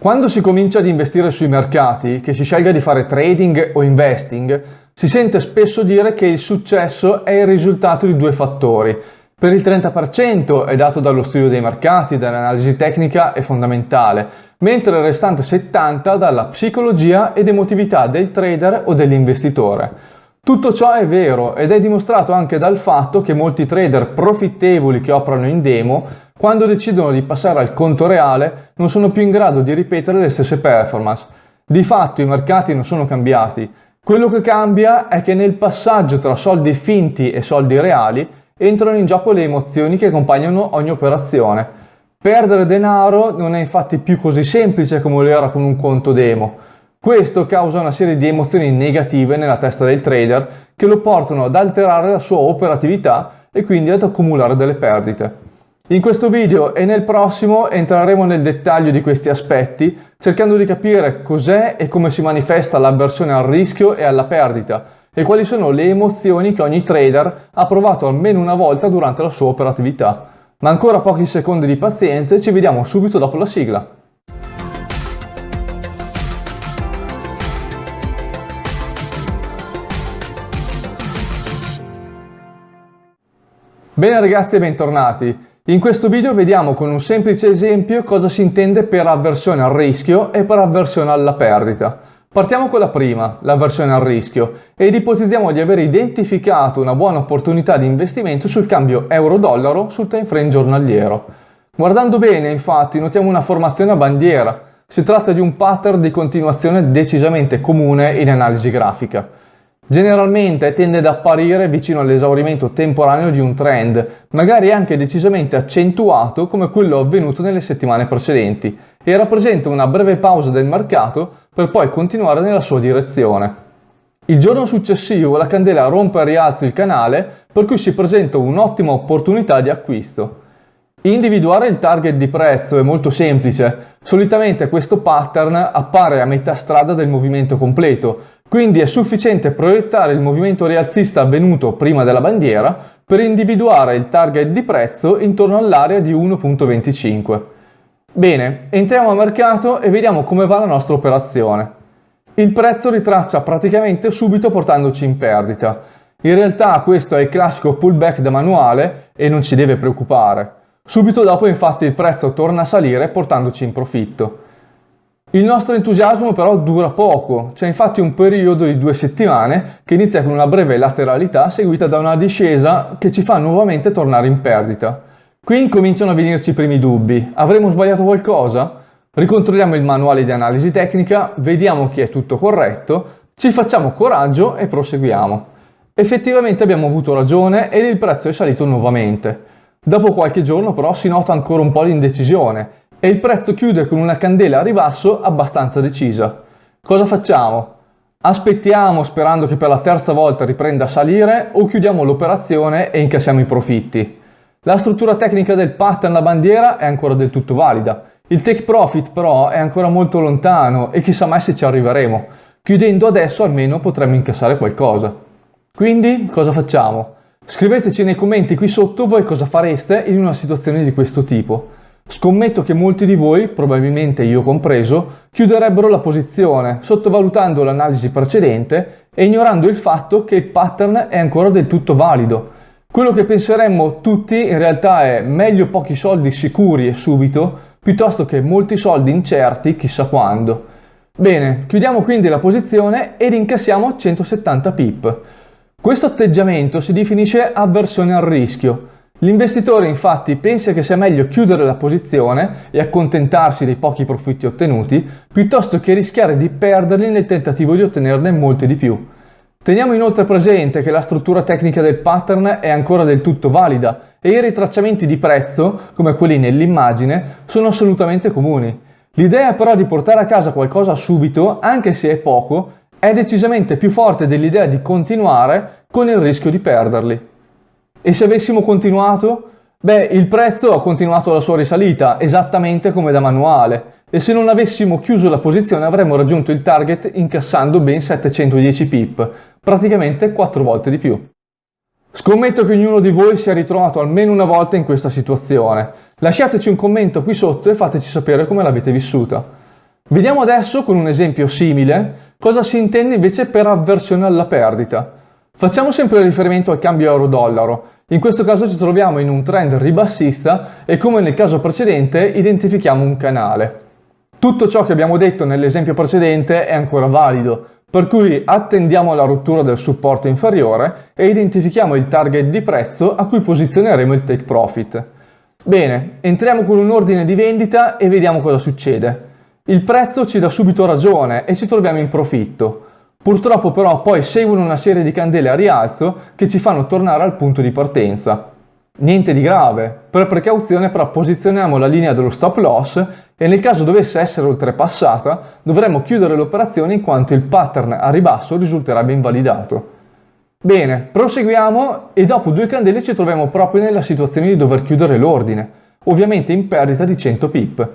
Quando si comincia ad investire sui mercati, che si scelga di fare trading o investing, si sente spesso dire che il successo è il risultato di due fattori. Per il 30% è dato dallo studio dei mercati, dall'analisi tecnica e fondamentale, mentre il restante 70% dalla psicologia ed emotività del trader o dell'investitore. Tutto ciò è vero ed è dimostrato anche dal fatto che molti trader profittevoli che operano in demo, quando decidono di passare al conto reale, non sono più in grado di ripetere le stesse performance. Di fatto i mercati non sono cambiati. Quello che cambia è che nel passaggio tra soldi finti e soldi reali entrano in gioco le emozioni che accompagnano ogni operazione. Perdere denaro non è infatti più così semplice come lo era con un conto demo. Questo causa una serie di emozioni negative nella testa del trader che lo portano ad alterare la sua operatività e quindi ad accumulare delle perdite. In questo video e nel prossimo entreremo nel dettaglio di questi aspetti, cercando di capire cos'è e come si manifesta l'avversione al rischio e alla perdita e quali sono le emozioni che ogni trader ha provato almeno una volta durante la sua operatività. Ma ancora pochi secondi di pazienza e ci vediamo subito dopo la sigla. Bene ragazzi e bentornati. In questo video vediamo con un semplice esempio cosa si intende per avversione al rischio e per avversione alla perdita. Partiamo con la prima, l'avversione al rischio, ed ipotizziamo di aver identificato una buona opportunità di investimento sul cambio euro-dollaro sul time frame giornaliero. Guardando bene, infatti, notiamo una formazione a bandiera. Si tratta di un pattern di continuazione decisamente comune in analisi grafica. Generalmente tende ad apparire vicino all'esaurimento temporaneo di un trend, magari anche decisamente accentuato come quello avvenuto nelle settimane precedenti, e rappresenta una breve pausa del mercato per poi continuare nella sua direzione. Il giorno successivo la candela rompe a rialzo il canale, per cui si presenta un'ottima opportunità di acquisto. Individuare il target di prezzo è molto semplice, solitamente questo pattern appare a metà strada del movimento completo, quindi è sufficiente proiettare il movimento rialzista avvenuto prima della bandiera per individuare il target di prezzo intorno all'area di 1.25. Bene, entriamo a mercato e vediamo come va la nostra operazione. Il prezzo ritraccia praticamente subito portandoci in perdita. In realtà questo è il classico pullback da manuale e non ci deve preoccupare. Subito dopo infatti il prezzo torna a salire portandoci in profitto. Il nostro entusiasmo però dura poco, c'è infatti un periodo di 2 settimane che inizia con una breve lateralità seguita da una discesa che ci fa nuovamente tornare in perdita. Qui incominciano a venirci i primi dubbi, avremo sbagliato qualcosa? Ricontrolliamo il manuale di analisi tecnica, vediamo che è tutto corretto, ci facciamo coraggio e proseguiamo. Effettivamente abbiamo avuto ragione ed il prezzo è salito nuovamente. Dopo qualche giorno però si nota ancora un po' di indecisione e il prezzo chiude con una candela a ribasso abbastanza decisa. Cosa facciamo? Aspettiamo sperando che per la terza volta riprenda a salire o chiudiamo l'operazione e incassiamo i profitti? La struttura tecnica del pattern a bandiera è ancora del tutto valida. Il take profit però è ancora molto lontano e chissà mai se ci arriveremo. Chiudendo adesso almeno potremmo incassare qualcosa. Quindi cosa facciamo? Scriveteci nei commenti qui sotto voi cosa fareste in una situazione di questo tipo. Scommetto che molti di voi, probabilmente io compreso, chiuderebbero la posizione, sottovalutando l'analisi precedente e ignorando il fatto che il pattern è ancora del tutto valido. Quello che penseremmo tutti in realtà è meglio pochi soldi sicuri e subito, piuttosto che molti soldi incerti chissà quando. Bene, chiudiamo quindi la posizione ed incassiamo 170 pip. Questo atteggiamento si definisce avversione al rischio. L'investitore infatti pensa che sia meglio chiudere la posizione e accontentarsi dei pochi profitti ottenuti, piuttosto che rischiare di perderli nel tentativo di ottenerne molti di più. Teniamo inoltre presente che la struttura tecnica del pattern è ancora del tutto valida e i ritracciamenti di prezzo, come quelli nell'immagine, sono assolutamente comuni. L'idea però di portare a casa qualcosa subito, anche se è poco, è decisamente più forte dell'idea di continuare con il rischio di perderli. E se avessimo continuato? Beh, il prezzo ha continuato la sua risalita, esattamente come da manuale, e se non avessimo chiuso la posizione avremmo raggiunto il target incassando ben 710 pip, praticamente 4 volte di più. Scommetto che ognuno di voi si è ritrovato almeno una volta in questa situazione. Lasciateci un commento qui sotto e fateci sapere come l'avete vissuta. Vediamo adesso con un esempio simile cosa si intende invece per avversione alla perdita. Facciamo sempre riferimento al cambio euro-dollaro. In questo caso ci troviamo in un trend ribassista e come nel caso precedente identifichiamo un canale. Tutto ciò che abbiamo detto nell'esempio precedente è ancora valido, per cui attendiamo la rottura del supporto inferiore e identifichiamo il target di prezzo a cui posizioneremo il take profit. Bene, entriamo con un ordine di vendita e vediamo cosa succede. Il prezzo ci dà subito ragione e ci troviamo in profitto. Purtroppo però poi seguono una serie di candele a rialzo che ci fanno tornare al punto di partenza. Niente di grave, per precauzione però posizioniamo la linea dello stop loss e nel caso dovesse essere oltrepassata dovremmo chiudere l'operazione in quanto il pattern a ribasso risulterebbe invalidato. Bene, proseguiamo e dopo 2 candele ci troviamo proprio nella situazione di dover chiudere l'ordine, ovviamente in perdita di 100 pip.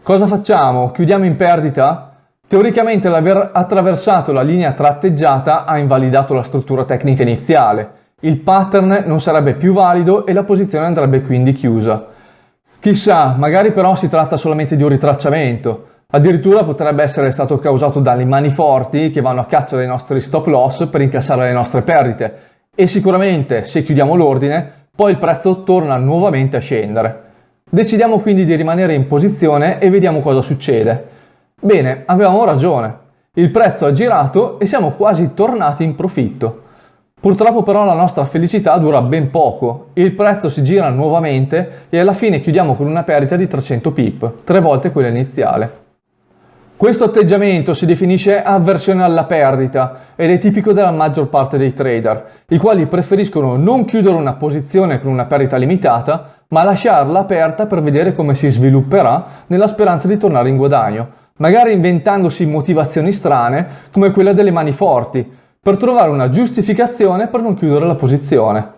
Cosa facciamo? Chiudiamo in perdita? Teoricamente l'aver attraversato la linea tratteggiata ha invalidato la struttura tecnica iniziale, il pattern non sarebbe più valido e la posizione andrebbe quindi chiusa. Chissà, magari però si tratta solamente di un ritracciamento, addirittura potrebbe essere stato causato dalle mani forti che vanno a caccia dei nostri stop loss per incassare le nostre perdite e sicuramente se chiudiamo l'ordine poi il prezzo torna nuovamente a scendere. Decidiamo quindi di rimanere in posizione e vediamo cosa succede. Bene, avevamo ragione. Il prezzo ha girato e siamo quasi tornati in profitto. Purtroppo però la nostra felicità dura ben poco. Il prezzo si gira nuovamente e alla fine chiudiamo con una perdita di 300 pip, 3 volte quella iniziale. Questo atteggiamento si definisce avversione alla perdita ed è tipico della maggior parte dei trader, i quali preferiscono non chiudere una posizione con una perdita limitata, ma lasciarla aperta per vedere come si svilupperà nella speranza di tornare in guadagno, magari inventandosi motivazioni strane come quella delle mani forti, per trovare una giustificazione per non chiudere la posizione.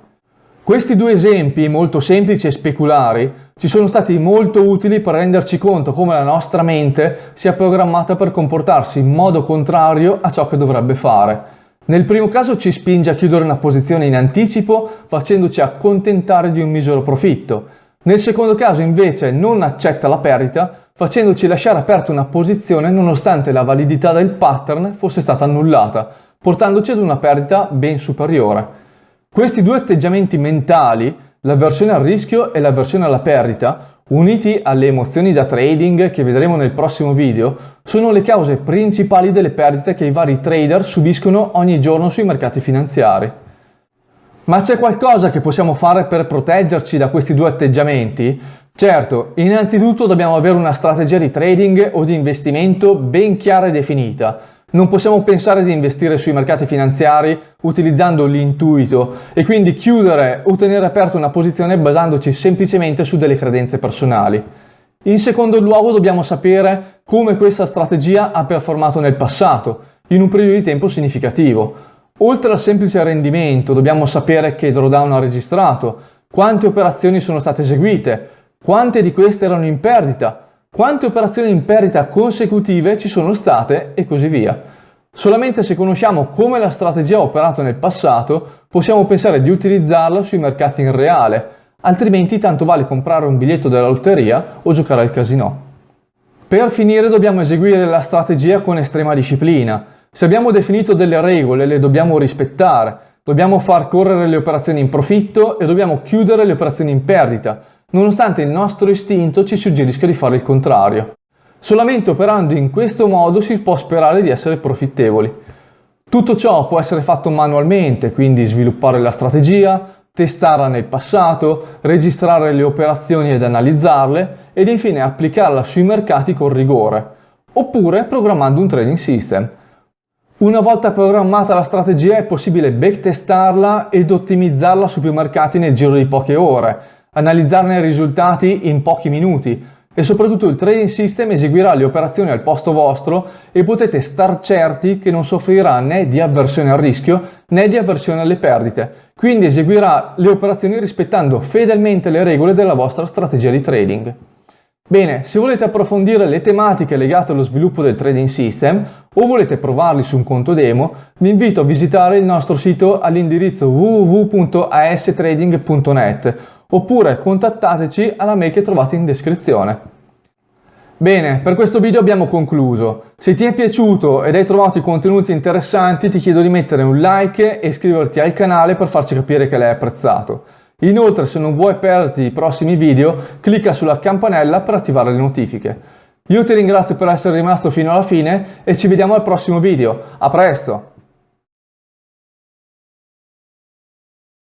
Questi 2 esempi molto semplici e speculari ci sono stati molto utili per renderci conto come la nostra mente sia programmata per comportarsi in modo contrario a ciò che dovrebbe fare. Nel primo caso ci spinge a chiudere una posizione in anticipo facendoci accontentare di un misero profitto. Nel secondo caso invece non accetta la perdita facendoci lasciare aperta una posizione nonostante la validità del pattern fosse stata annullata, portandoci ad una perdita ben superiore. Questi 2 atteggiamenti mentali, l'avversione al rischio e l'avversione alla perdita, uniti alle emozioni da trading che vedremo nel prossimo video, sono le cause principali delle perdite che i vari trader subiscono ogni giorno sui mercati finanziari. Ma c'è qualcosa che possiamo fare per proteggerci da questi 2 atteggiamenti? Certo, innanzitutto dobbiamo avere una strategia di trading o di investimento ben chiara e definita. Non possiamo pensare di investire sui mercati finanziari utilizzando l'intuito e quindi chiudere o tenere aperta una posizione basandoci semplicemente su delle credenze personali. In secondo luogo dobbiamo sapere come questa strategia ha performato nel passato, in un periodo di tempo significativo. Oltre al semplice rendimento dobbiamo sapere che drawdown ha registrato, quante operazioni sono state eseguite, quante di queste erano in perdita, quante operazioni in perdita consecutive ci sono state e così via. Solamente se conosciamo come la strategia ha operato nel passato possiamo pensare di utilizzarla sui mercati in reale, altrimenti tanto vale comprare un biglietto della lotteria o giocare al casinò. Per finire dobbiamo eseguire la strategia con estrema disciplina. Se abbiamo definito delle regole le dobbiamo rispettare, dobbiamo far correre le operazioni in profitto e dobbiamo chiudere le operazioni in perdita, nonostante il nostro istinto ci suggerisca di fare il contrario. Solamente operando in questo modo si può sperare di essere profittevoli. Tutto ciò può essere fatto manualmente, quindi sviluppare la strategia, testarla nel passato, registrare le operazioni ed analizzarle ed infine applicarla sui mercati con rigore, oppure programmando un trading system. Una volta programmata la strategia è possibile backtestarla ed ottimizzarla su più mercati nel giro di poche ore, analizzarne i risultati in pochi minuti e soprattutto il trading system eseguirà le operazioni al posto vostro e potete star certi che non soffrirà né di avversione al rischio né di avversione alle perdite, quindi eseguirà le operazioni rispettando fedelmente le regole della vostra strategia di trading. Bene, se volete approfondire le tematiche legate allo sviluppo del trading system o volete provarli su un conto demo, vi invito a visitare il nostro sito all'indirizzo www.astrading.net oppure contattateci alla mail che trovate in descrizione. Bene, per questo video abbiamo concluso. Se ti è piaciuto ed hai trovato i contenuti interessanti, ti chiedo di mettere un like e iscriverti al canale per farci capire che l'hai apprezzato. Inoltre, se non vuoi perderti i prossimi video, clicca sulla campanella per attivare le notifiche. Io ti ringrazio per essere rimasto fino alla fine e ci vediamo al prossimo video. A presto!